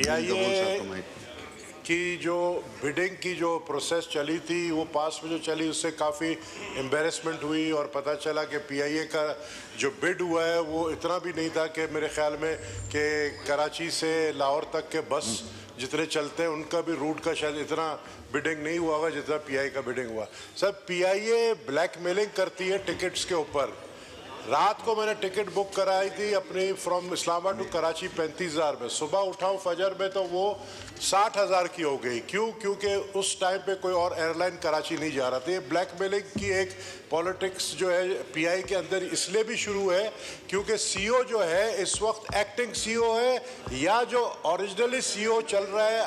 PIA की जो bidding की जो प्रोसेस चली थी वो पास में जो चली उससे काफ़ी एम्बेरसमेंट हुई और पता चला कि पीआईए का जो बिड हुआ है वो इतना भी नहीं था कि मेरे ख्याल में कि कराची से लाहौर तक के बस जितने चलते हैं उनका भी रूट का शायद इतना बिडिंग नहीं हुआ होगा जितना पीआईए का बिडिंग हुआ। सर पीआईए ब्लैकमेलिंग करती है टिकट्स के ऊपर। रात को मैंने टिकट बुक कराई थी अपनी फ्रॉम इस्लामाबाद टू कराची 35,000 में, सुबह उठाऊँ फजर में तो वो 60,000 की हो गई। क्यों? क्योंकि उस टाइम पे कोई और एयरलाइन कराची नहीं जा रहा था। ये ब्लैकमेलिंग की एक पॉलिटिक्स जो है पीआई के अंदर इसलिए भी शुरू है क्योंकि सीईओ जो है इस वक्त एक्टिंग सीईओ है या जो ओरिजिनली सीईओ चल रहा है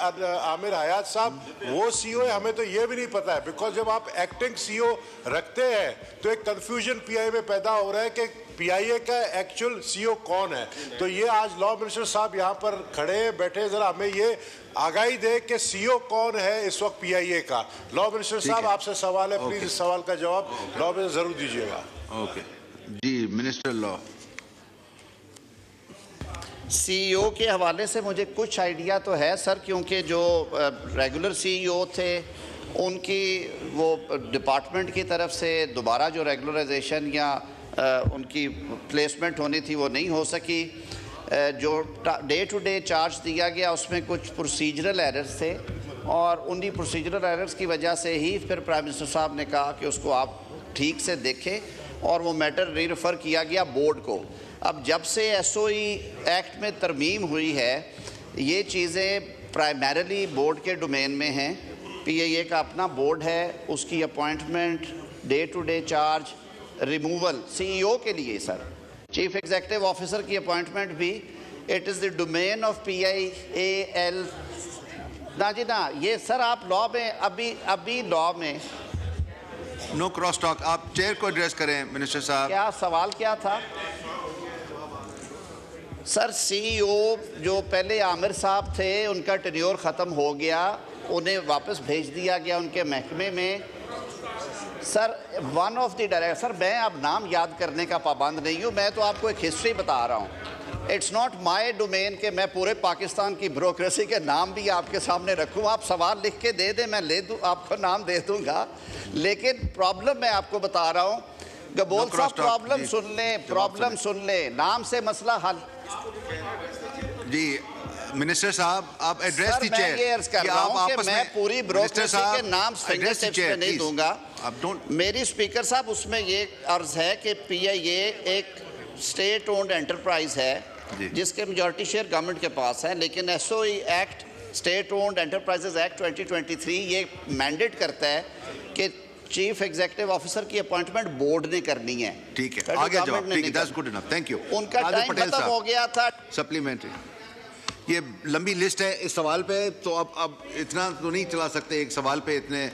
आमिर हयात साहब वो सीईओ है, हमें तो ये भी नहीं पता है। बिकॉज जब आप एक्टिंग सीईओ रखते हैं तो एक कन्फ्यूजन पीआई में पैदा हो रहा है कि पीआईए का एक्चुअल सीईओ कौन है। तो ये आज लॉ मिनिस्टर साहब यहाँ पर खड़े बैठे, जरा हमें ये आगाही दे कि सीईओ कौन है इस वक्त पीआईए का। लॉ मिनिस्टर साहब आपसे सवाल है, प्लीज इस सवाल का जवाब लॉ मिनिस्टर जरूर दीजिएगा। ओके जी, मिनिस्टर लॉ। सीईओ के हवाले से मुझे कुछ आइडिया तो है सर, क्योंकि जो रेगुलर सीईओ थे उनकी वो डिपार्टमेंट की तरफ से दोबारा जो रेगुलराइजेशन या उनकी प्लेसमेंट होनी थी वो नहीं हो सकी। जो डे टू डे चार्ज दिया गया उसमें कुछ प्रोसीजरल एरर्स थे और उन्हीं प्रोसीजरल एरर्स की वजह से ही फिर प्राइम मिनिस्टर साहब ने कहा कि उसको आप ठीक से देखें और वो मैटर री-रेफर किया गया बोर्ड को। अब जब से एसओई एक्ट में तरमीम हुई है ये चीज़ें प्राइमरीली बोर्ड के डोमेन में हैं। पीआईए का अपना बोर्ड है, उसकी appointment, day to day charge, removal CEO के लिए सर, चीफ एग्जीक्यूटिव ऑफिसर की अपॉइंटमेंट भी it is the domain of PIAL. ना जी ना, ये सर आप लॉ में अभी लॉ में नो क्रॉस टॉक। आप चेयर को एड्रेस करें मिनिस्टर साहब। क्या सवाल क्या था सर? सीईओ जो पहले आमिर साहब थे उनका टेन्योर ख़त्म हो गया, उन्हें वापस भेज दिया गया उनके महकमे में। Sir one of the director, sir मैं अब नाम याद करने का पाबंद नहीं हूँ, मैं तो आपको एक हिस्ट्री बता रहा हूँ। इट्स नॉट माय डोमेन कि मैं पूरे पाकिस्तान की ब्यूरोक्रेसी के नाम भी आपके सामने रखूँ। आप सवाल लिख के दे दें, मैं ले दूँ, आपको नाम दे दूँगा। लेकिन प्रॉब्लम मैं आपको बता रहा हूँ, गबोल साहब प्रॉब्लम सुन लें, नाम से मसला हल। जी मिनिस्टर साहब आप एड्रेस दी चेयर। ये अर्ज कर रहा हूं कि मैं पूरी ब्यूरोक्रेसी के नाम फिंगरटिप्स पे नहीं दूंगा। मेरी स्पीकर साहब उसमें ये अर्ज है कि पीआईए एक स्टेट ओन्ड एंटरप्राइज है जिसके मेजॉरिटी शेयर गवर्नमेंट के पास है, लेकिन SOE act state owned enterprises act 2023 ये मैंडेट करता है कि चीफ एग्जीक्यूटिव ऑफिसर की अपॉइंटमेंट बोर्ड ने करनी है। ठीक है, आगे जवाब। ठीक है, that's good enough, thank you. उनका टाइम खत्म हो गया था। सप्लीमेंट्री, ये लंबी लिस्ट है इस सवाल पे, तो अब इतना तो नहीं चला सकते एक सवाल पे इतने